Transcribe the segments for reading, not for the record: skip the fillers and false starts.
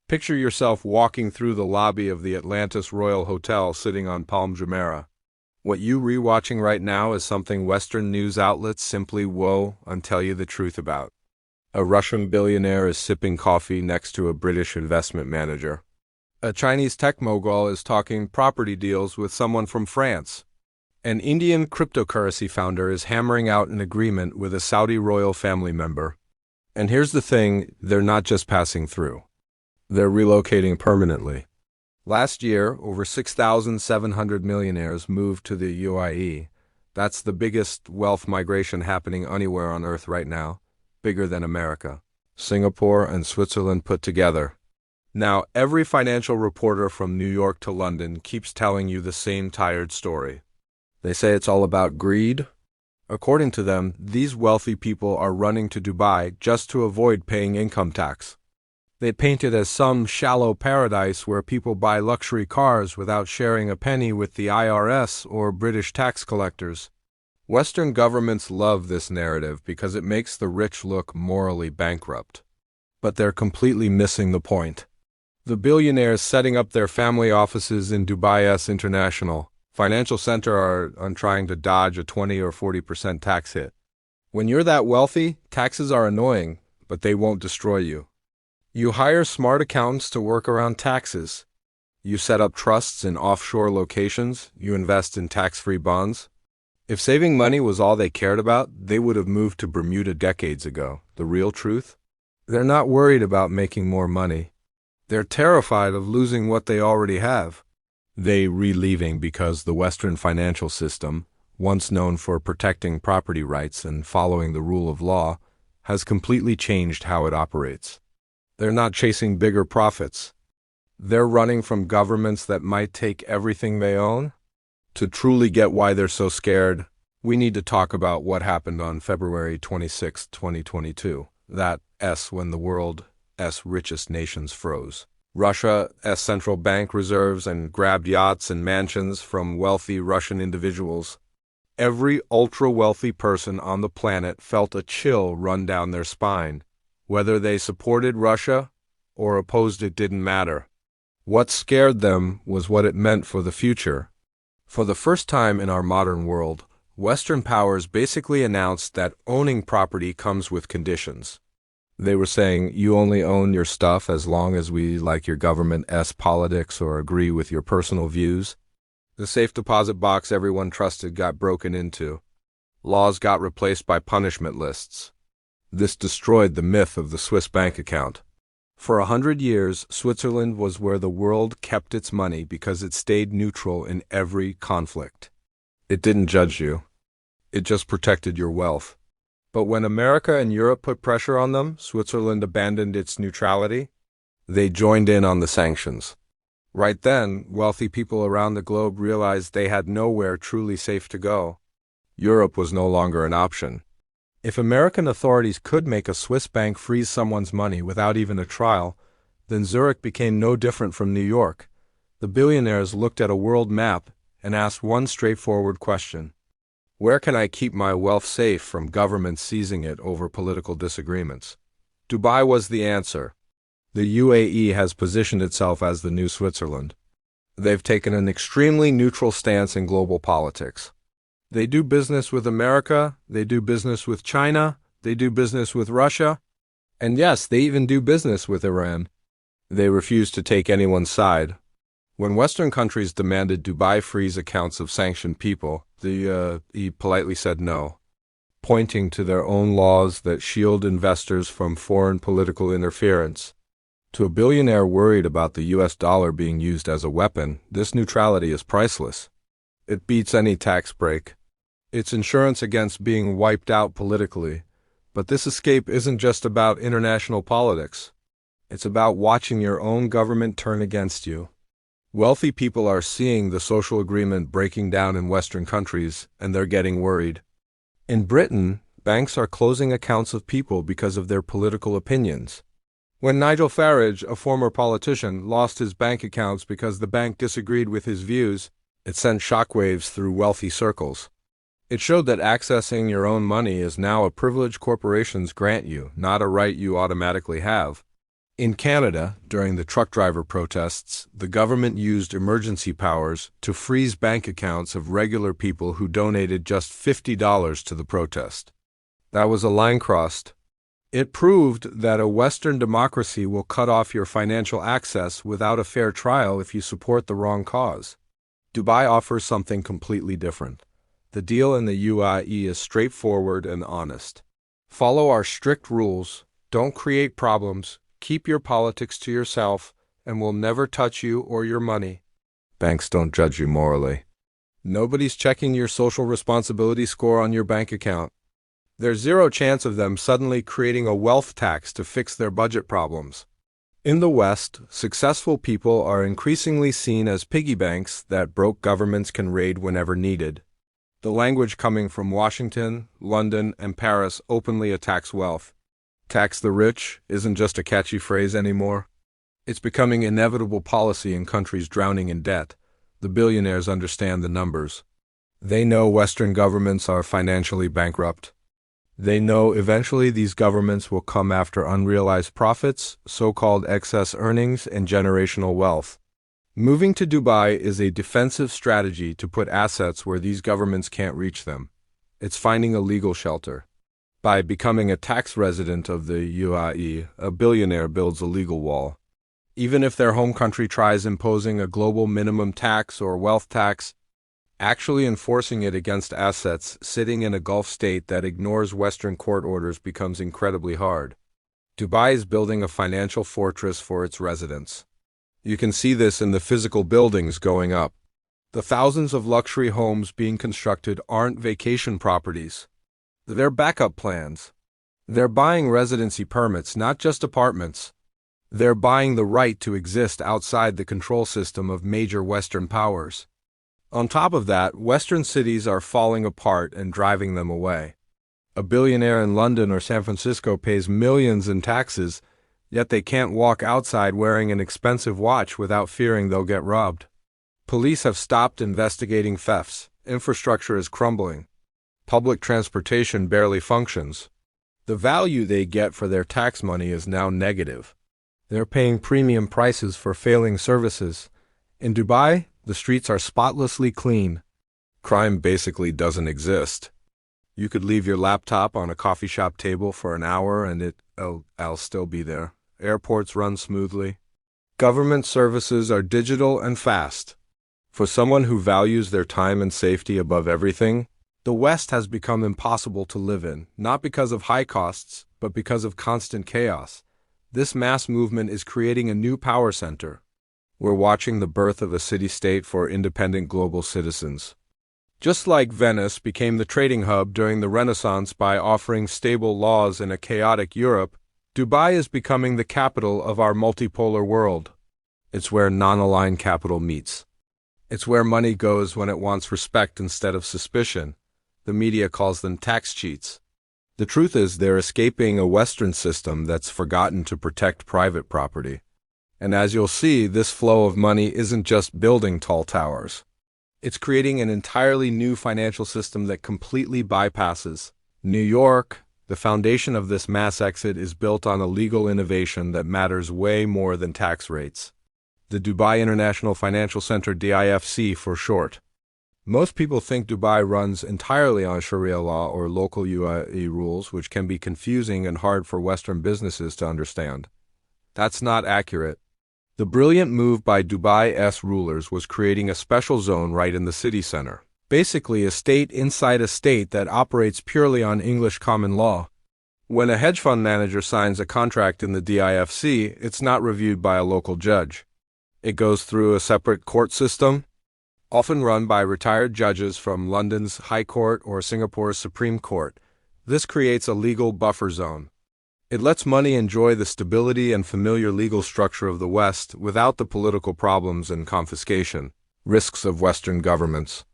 Picture yourself walking through the lobby of the Atlantis Royal Hotel sitting on Palm Jumeirah. What you rewatching right now is something Western news outlets simply won't tell you the truth about. A Russian billionaire is sipping coffee next to a British investment manager. A Chinese tech mogul is talking property deals with someone from France. An Indian cryptocurrency founder is hammering out an agreement with a Saudi royal family member. And here's the thing, they're not just passing through. They're relocating permanently. Last year, over 6,700 millionaires moved to the UAE. That's the biggest wealth migration happening anywhere on Earth right now, bigger than America, Singapore, and Switzerland put together. Now, every financial reporter from New York to London keeps telling you the same tired story. They say it's all about greed. According to them, these wealthy people are running to Dubai just to avoid paying income tax. They paint it as some shallow paradise where people buy luxury cars without sharing a penny with the IRS or British tax collectors. Western governments love this narrative because it makes the rich look morally bankrupt. But they're completely missing the point. The billionaires setting up their family offices in Dubai's international financial center are trying to dodge a 20 or 40% tax hit. When you're that wealthy, taxes are annoying, but they won't destroy you. You hire smart accountants to work around taxes. You set up trusts in offshore locations. You invest in tax-free bonds. If saving money was all they cared about, they would have moved to Bermuda decades ago. The real truth? They're not worried about making more money. They're terrified of losing what they already have. They're leaving because the Western financial system, once known for protecting property rights and following the rule of law, has completely changed how it operates. They're not chasing bigger profits. They're running from governments that might take everything they own. To truly get why they're so scared, we need to talk about what happened on February 26, 2022. When the world's richest nations froze. Russia's central bank reserves and grabbed yachts and mansions from wealthy Russian individuals. Every ultra-wealthy person on the planet felt a chill run down their spine. Whether they supported Russia or opposed it didn't matter. What scared them was what it meant for the future. For the first time in our modern world, Western powers basically announced that owning property comes with conditions. They were saying, you only own your stuff as long as we like your government's politics or agree with your personal views. The safe deposit box everyone trusted got broken into. Laws got replaced by punishment lists. This destroyed the myth of the Swiss bank account. For 100 years, Switzerland was where the world kept its money because it stayed neutral in every conflict. It didn't judge you. It just protected your wealth. But when America and Europe put pressure on them, Switzerland abandoned its neutrality. They joined in on the sanctions. Right then, wealthy people around the globe realized they had nowhere truly safe to go. Europe was no longer an option. If American authorities could make a Swiss bank freeze someone's money without even a trial, then Zurich became no different from New York. The billionaires looked at a world map and asked one straightforward question. Where can I keep my wealth safe from governments seizing it over political disagreements? Dubai was the answer. The UAE has positioned itself as the new Switzerland. They've taken an extremely neutral stance in global politics. They do business with America, they do business with China, they do business with Russia, and yes, they even do business with Iran. They refuse to take anyone's side. When Western countries demanded Dubai freeze accounts of sanctioned people, the UAE politely said no, pointing to their own laws that shield investors from foreign political interference. To a billionaire worried about the US dollar being used as a weapon, this neutrality is priceless. It beats any tax break. It's insurance against being wiped out politically. But this escape isn't just about international politics. It's about watching your own government turn against you. Wealthy people are seeing the social agreement breaking down in Western countries, and they're getting worried. In Britain, banks are closing accounts of people because of their political opinions. When Nigel Farage, a former politician, lost his bank accounts because the bank disagreed with his views, it sent shockwaves through wealthy circles. It showed that accessing your own money is now a privilege corporations grant you, not a right you automatically have. In Canada, during the truck driver protests, the government used emergency powers to freeze bank accounts of regular people who donated just $50 to the protest. That was a line crossed. It proved that a Western democracy will cut off your financial access without a fair trial if you support the wrong cause. Dubai offers something completely different. The deal in the UAE is straightforward and honest. Follow our strict rules, don't create problems, keep your politics to yourself, and we'll never touch you or your money. Banks don't judge you morally. Nobody's checking your social responsibility score on your bank account. There's zero chance of them suddenly creating a wealth tax to fix their budget problems. In the West, successful people are increasingly seen as piggy banks that broke governments can raid whenever needed. The language coming from Washington, London, and Paris openly attacks wealth. Tax the rich isn't just a catchy phrase anymore. It's becoming inevitable policy in countries drowning in debt. The billionaires understand the numbers. They know Western governments are financially bankrupt. They know eventually these governments will come after unrealized profits, so-called excess earnings, and generational wealth. Moving to Dubai is a defensive strategy to put assets where these governments can't reach them. It's finding a legal shelter. By becoming a tax resident of the UAE, a billionaire builds a legal wall. Even if their home country tries imposing a global minimum tax or wealth tax, actually enforcing it against assets sitting in a Gulf state that ignores Western court orders becomes incredibly hard. Dubai is building a financial fortress for its residents. You can see this in the physical buildings going up. The thousands of luxury homes being constructed aren't vacation properties. They're backup plans. They're buying residency permits, not just apartments. They're buying the right to exist outside the control system of major Western powers. On top of that, Western cities are falling apart and driving them away. A billionaire in London or San Francisco pays millions in taxes, yet they can't walk outside wearing an expensive watch without fearing they'll get robbed. Police have stopped investigating thefts. Infrastructure is crumbling. Public transportation barely functions. The value they get for their tax money is now negative. They're paying premium prices for failing services. In Dubai, the streets are spotlessly clean. Crime basically doesn't exist. You could leave your laptop on a coffee shop table for an hour and it'll still be there. Airports run smoothly. Government services are digital and fast. For someone who values their time and safety above everything, the West has become impossible to live in, not because of high costs, but because of constant chaos. This mass movement is creating a new power center. We're watching the birth of a city-state for independent global citizens. Just like Venice became the trading hub during the Renaissance by offering stable laws in a chaotic Europe, Dubai is becoming the capital of our multipolar world. It's where non-aligned capital meets. It's where money goes when it wants respect instead of suspicion. The media calls them tax cheats. The truth is they're escaping a Western system that's forgotten to protect private property. And as you'll see, this flow of money isn't just building tall towers. It's creating an entirely new financial system that completely bypasses New York. The foundation of this mass exit is built on a legal innovation that matters way more than tax rates. The Dubai International Financial Center, DIFC for short. Most people think Dubai runs entirely on Sharia law or local UAE rules, which can be confusing and hard for Western businesses to understand. That's not accurate. The brilliant move by Dubai's rulers was creating a special zone right in the city center. Basically a state inside a state that operates purely on English common law. When a hedge fund manager signs a contract in the DIFC, it's not reviewed by a local judge. It goes through a separate court system, often run by retired judges from London's High Court or Singapore's Supreme Court. This creates a legal buffer zone. It lets money enjoy the stability and familiar legal structure of the West without the political problems and confiscation risks of Western governments.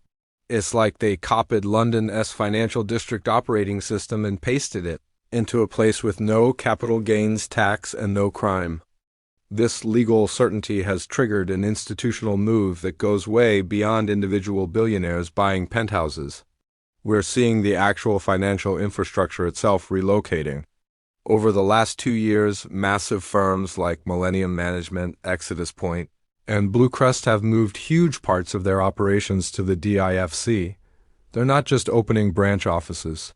It's like they copied London's financial district operating system and pasted it into a place with no capital gains tax and no crime. This legal certainty has triggered an institutional move that goes way beyond individual billionaires buying penthouses. We're seeing the actual financial infrastructure itself relocating. Over the last 2 years, massive firms like Millennium Management, Exodus Point, and Blue Crest have moved huge parts of their operations to the DIFC. They're not just opening branch offices.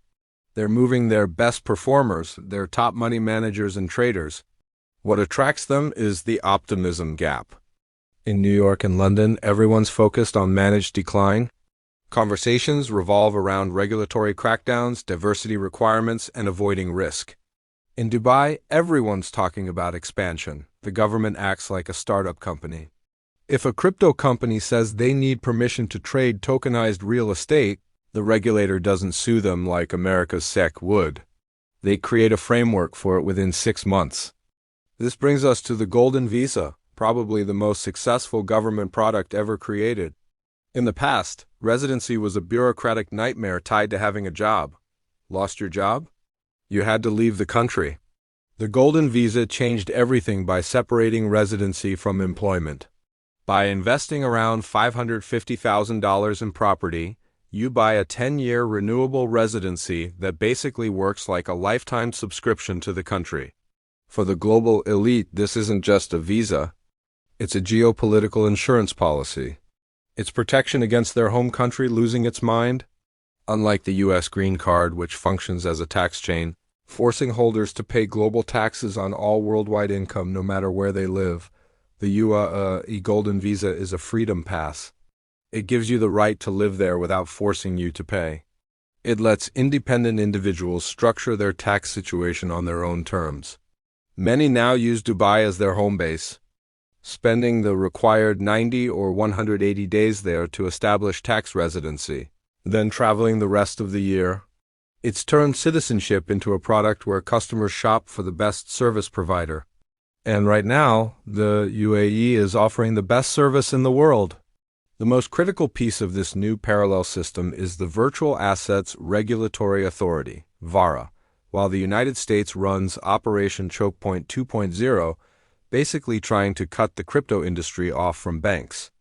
They're moving their best performers, their top money managers and traders. What attracts them is the optimism gap. In New York and London, everyone's focused on managed decline. Conversations revolve around regulatory crackdowns, diversity requirements, and avoiding risk. In Dubai, everyone's talking about expansion. The government acts like a startup company. If a crypto company says they need permission to trade tokenized real estate, the regulator doesn't sue them like America's SEC would. They create a framework for it within 6 months. This brings us to the Golden Visa, probably the most successful government product ever created. In the past, residency was a bureaucratic nightmare tied to having a job. Lost your job? You had to leave the country. The Golden Visa changed everything by separating residency from employment. By investing around $550,000 in property, you buy a 10-year renewable residency that basically works like a lifetime subscription to the country. For the global elite, this isn't just a visa. It's a geopolitical insurance policy. It's protection against their home country losing its mind. Unlike the U.S. green card, which functions as a tax chain, forcing holders to pay global taxes on all worldwide income no matter where they live, the UAE Golden Visa is a freedom pass. It gives you the right to live there without forcing you to pay. It lets independent individuals structure their tax situation on their own terms. Many now use Dubai as their home base, spending the required 90 or 180 days there to establish tax residency, then traveling the rest of the year. It's turned citizenship into a product where customers shop for the best service provider. And right now, the UAE is offering the best service in the world. The most critical piece of this new parallel system is the Virtual Assets Regulatory Authority, VARA, while the United States runs Operation Choke Point 2.0, basically trying to cut the crypto industry off from banks.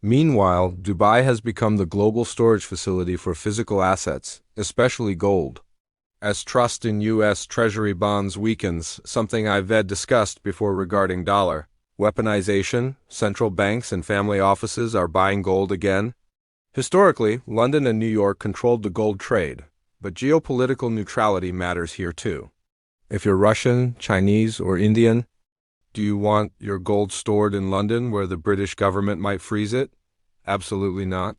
Meanwhile, Dubai has become the global storage facility for physical assets, especially gold. As trust in U.S. Treasury bonds weakens, something I've discussed before regarding dollar weaponization, central banks and family offices are buying gold again. Historically, London and New York controlled the gold trade, but geopolitical neutrality matters here too. If you're Russian, Chinese, or Indian, do you want your gold stored in London where the British government might freeze it? Absolutely not.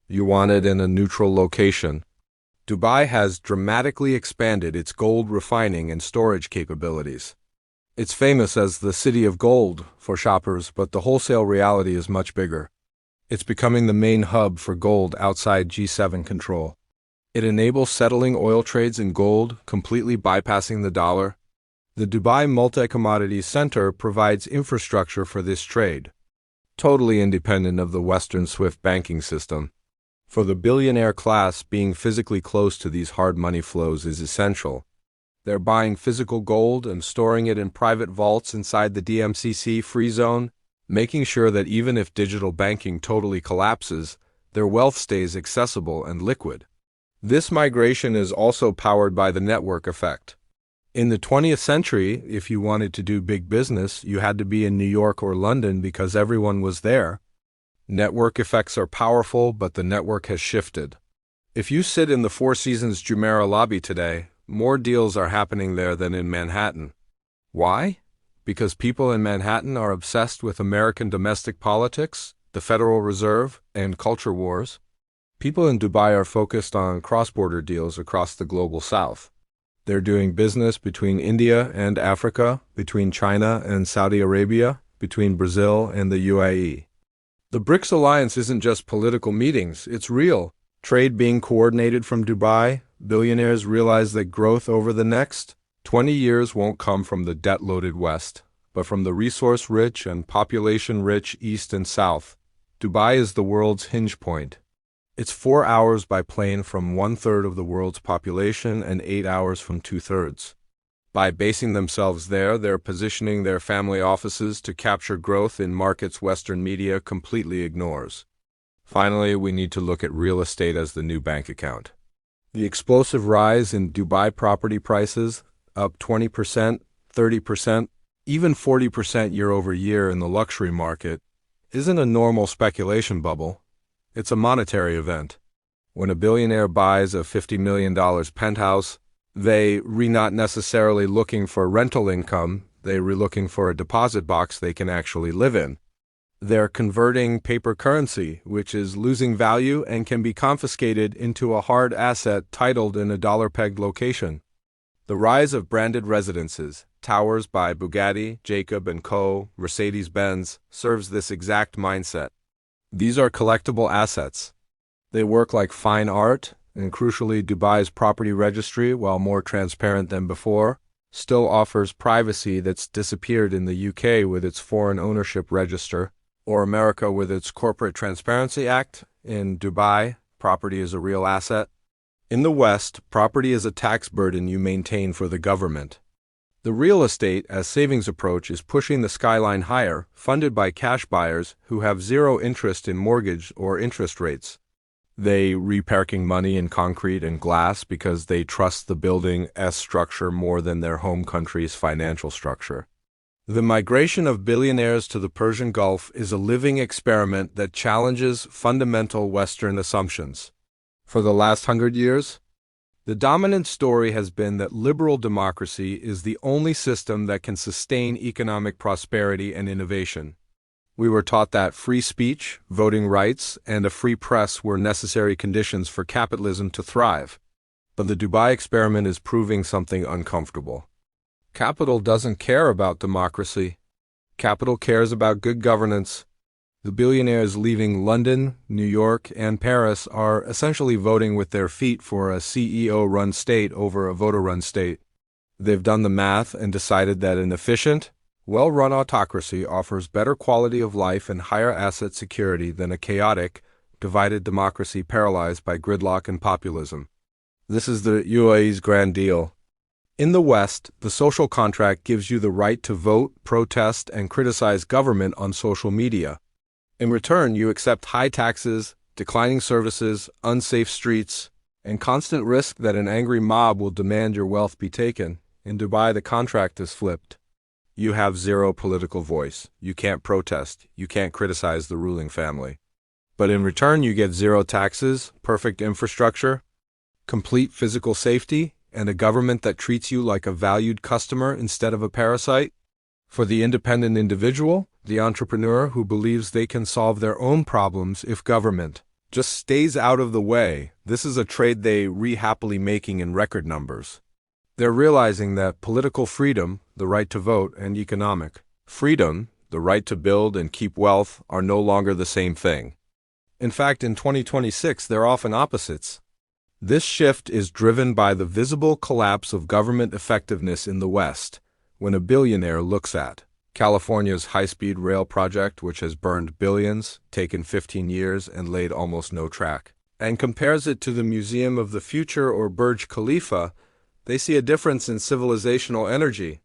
You want it in a neutral location. Dubai has dramatically expanded its gold refining and storage capabilities. It's famous as the City of Gold for shoppers, but the wholesale reality is much bigger. It's becoming the main hub for gold outside G7 control. It enables settling oil trades in gold, completely bypassing the dollar. The Dubai Multi-Commodities Center provides infrastructure for this trade, totally independent of the Western SWIFT banking system. For the billionaire class, being physically close to these hard money flows is essential. They're buying physical gold and storing it in private vaults inside the DMCC free zone, making sure that even if digital banking totally collapses, their wealth stays accessible and liquid. This migration is also powered by the network effect. In the 20th century, if you wanted to do big business, you had to be in New York or London because everyone was there. Network effects are powerful, but the network has shifted. If you sit in the Four Seasons Jumeirah lobby today, more deals are happening there than in Manhattan. Why? Because people in Manhattan are obsessed with American domestic politics, the Federal Reserve, and culture wars. People in Dubai are focused on cross-border deals across the global south. They're doing business between India and Africa, between China and Saudi Arabia, between Brazil and the UAE. The BRICS alliance isn't just political meetings, it's real. Trade being coordinated from Dubai, billionaires realize that growth over the next 20 years won't come from the debt-loaded West, but from the resource-rich and population-rich East and South. Dubai is the world's hinge point. It's 4 hours by plane from 1/3 of the world's population and 8 hours from 2/3. By basing themselves there, they're positioning their family offices to capture growth in markets Western media completely ignores. Finally, we need to look at real estate as the new bank account. The explosive rise in Dubai property prices, up 20%, 30%, even 40% year over year in the luxury market, isn't a normal speculation bubble. It's a monetary event. When a billionaire buys a $50 million penthouse, they're not necessarily looking for rental income, they're looking for a deposit box they can actually live in. They're converting paper currency, which is losing value and can be confiscated, into a hard asset titled in a dollar-pegged location. The rise of branded residences, towers by Bugatti, Jacob & Co., Mercedes-Benz, serves this exact mindset. These are collectible assets. They work like fine art, and crucially, Dubai's property registry, while more transparent than before, still offers privacy that's disappeared in the UK with its foreign ownership register, or America with its Corporate Transparency Act. In Dubai, property is a real asset. In the West, property is a tax burden you maintain for the government. The real estate as savings approach is pushing the skyline higher, funded by cash buyers who have zero interest in mortgage or interest rates. They reparking money in concrete and glass because they trust the building's structure more than their home country's financial structure. The migration of billionaires to the Persian Gulf is a living experiment that challenges fundamental Western assumptions. For the last 100 years, the dominant story has been that liberal democracy is the only system that can sustain economic prosperity and innovation. We were taught that free speech, voting rights, and a free press were necessary conditions for capitalism to thrive. But the Dubai experiment is proving something uncomfortable. Capital doesn't care about democracy. Capital cares about good governance. The billionaires leaving London, New York, and Paris are essentially voting with their feet for a CEO-run state over a voter-run state. They've done the math and decided that an efficient, well-run autocracy offers better quality of life and higher asset security than a chaotic, divided democracy paralyzed by gridlock and populism. This is the UAE's grand deal. In the West, the social contract gives you the right to vote, protest, and criticize government on social media. In return, you accept high taxes, declining services, unsafe streets, and constant risk that an angry mob will demand your wealth be taken. In Dubai, the contract is flipped. You have zero political voice. You can't protest. You can't criticize the ruling family. But in return, you get zero taxes, perfect infrastructure, complete physical safety, and a government that treats you like a valued customer instead of a parasite. For the independent individual, the entrepreneur who believes they can solve their own problems if government just stays out of the way, this is a trade they're happily making in record numbers. They're realizing that political freedom, the right to vote, and economic freedom, the right to build and keep wealth, are no longer the same thing. In fact, in 2026, they're often opposites. This shift is driven by the visible collapse of government effectiveness in the West. When a billionaire looks at California's high-speed rail project, which has burned billions, taken 15 years, and laid almost no track, and compares it to the Museum of the Future or Burj Khalifa, they see a difference in civilizational energy.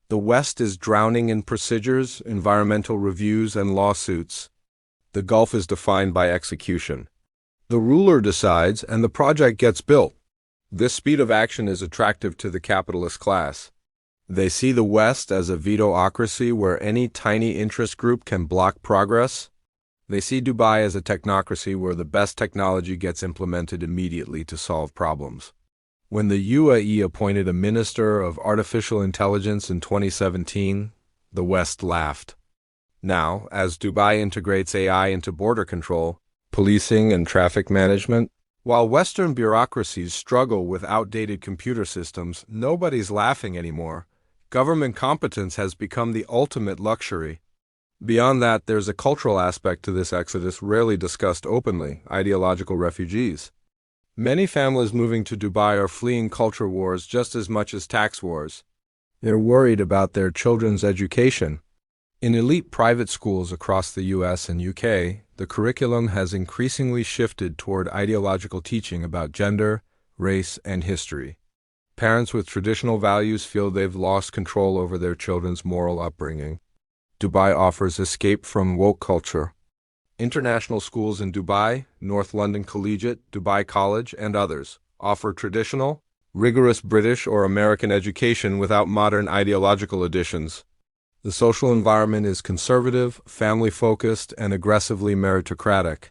The West is drowning in procedures, environmental reviews, and lawsuits. The Gulf is defined by execution. The ruler decides, and the project gets built. This speed of action is attractive to the capitalist class. They see the West as a veto-ocracy where any tiny interest group can block progress. They see Dubai as a technocracy where the best technology gets implemented immediately to solve problems. When the UAE appointed a minister of artificial intelligence in 2017, the West laughed. Now, as Dubai integrates AI into border control, policing, and traffic management, while Western bureaucracies struggle with outdated computer systems, nobody's laughing anymore. Government competence has become the ultimate luxury. Beyond that, there's a cultural aspect to this exodus rarely discussed openly: ideological refugees. Many families moving to Dubai are fleeing culture wars just as much as tax wars. They're worried about their children's education. In elite private schools across the US and UK, the curriculum has increasingly shifted toward ideological teaching about gender, race, and history. Parents with traditional values feel they've lost control over their children's moral upbringing. Dubai offers escape from woke culture. International schools in Dubai, North London Collegiate, Dubai College, and others offer traditional, rigorous British or American education without modern ideological additions. The social environment is conservative, family-focused, and aggressively meritocratic.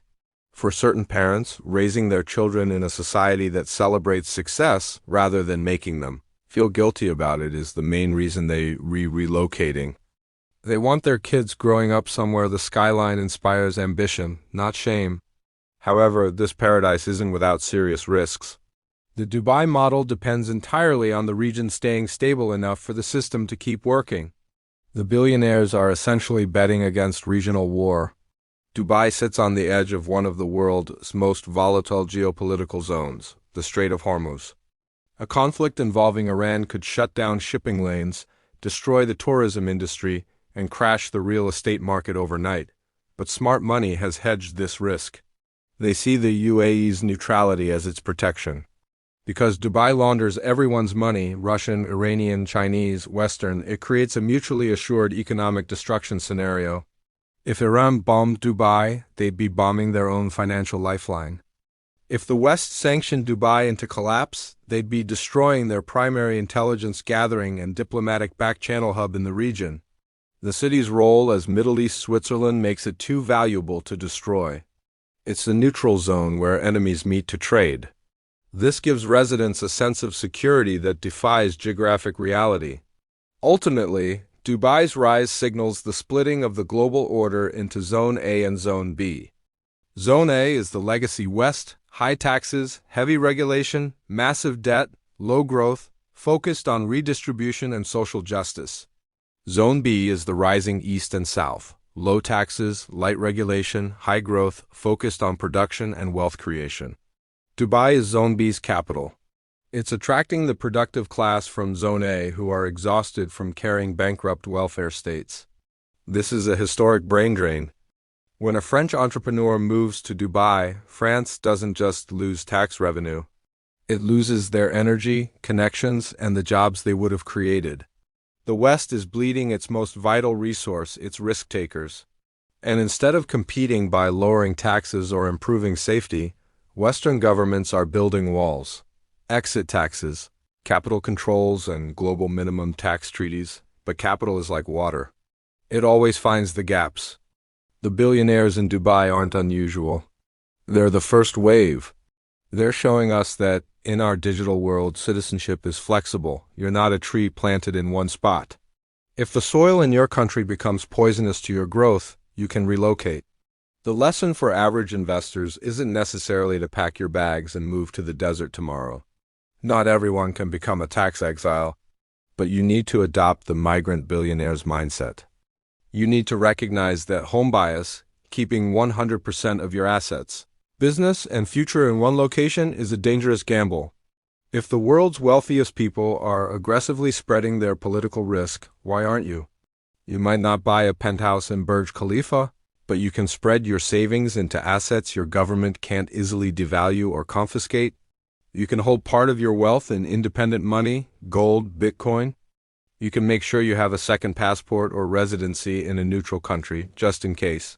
For certain parents, raising their children in a society that celebrates success rather than making them feel guilty about it is the main reason they relocating. They want their kids growing up somewhere the skyline inspires ambition, not shame. However, this paradise isn't without serious risks. The Dubai model depends entirely on the region staying stable enough for the system to keep working. The billionaires are essentially betting against regional war. Dubai sits on the edge of one of the world's most volatile geopolitical zones, the Strait of Hormuz. A conflict involving Iran could shut down shipping lanes, destroy the tourism industry, and crash the real estate market overnight. But smart money has hedged this risk. They see the UAE's neutrality as its protection. Because Dubai launders everyone's money, Russian, Iranian, Chinese, Western, it creates a mutually assured economic destruction scenario. If Iran bombed Dubai, they'd be bombing their own financial lifeline. If the West sanctioned Dubai into collapse, they'd be destroying their primary intelligence gathering and diplomatic back-channel hub in the region. The city's role as Middle East Switzerland makes it too valuable to destroy. It's the neutral zone where enemies meet to trade. This gives residents a sense of security that defies geographic reality. Ultimately, Dubai's rise signals the splitting of the global order into Zone A and Zone B. Zone A is the legacy West, high taxes, heavy regulation, massive debt, low growth, focused on redistribution and social justice. Zone B is the rising East and South, low taxes, light regulation, high growth, focused on production and wealth creation. Dubai is Zone B's capital. It's attracting the productive class from Zone A who are exhausted from carrying bankrupt welfare states. This is a historic brain drain. When a French entrepreneur moves to Dubai, France doesn't just lose tax revenue. It loses their energy, connections, and the jobs they would have created. The West is bleeding its most vital resource, its risk-takers. And instead of competing by lowering taxes or improving safety, Western governments are building walls. Exit taxes, capital controls, and global minimum tax treaties, but capital is like water. It always finds the gaps. The billionaires in Dubai aren't unusual. They're the first wave. They're showing us that, in our digital world, citizenship is flexible. You're not a tree planted in one spot. If the soil in your country becomes poisonous to your growth, you can relocate. The lesson for average investors isn't necessarily to pack your bags and move to the desert tomorrow. Not everyone can become a tax exile, but you need to adopt the migrant billionaire's mindset. You need to recognize that home bias, keeping 100% of your assets, business, and future in one location is a dangerous gamble. If the world's wealthiest people are aggressively spreading their political risk, why aren't you? You might not buy a penthouse in Burj Khalifa, but you can spread your savings into assets your government can't easily devalue or confiscate. You can hold part of your wealth in independent money, gold, Bitcoin. You can make sure you have a second passport or residency in a neutral country, just in case.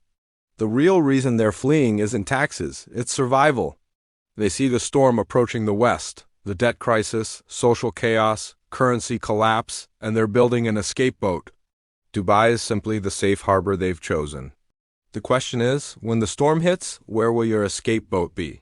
The real reason they're fleeing isn't taxes, it's survival. They see the storm approaching the West, the debt crisis, social chaos, currency collapse, and they're building an escape boat. Dubai is simply the safe harbor they've chosen. The question is, when the storm hits, where will your escape boat be?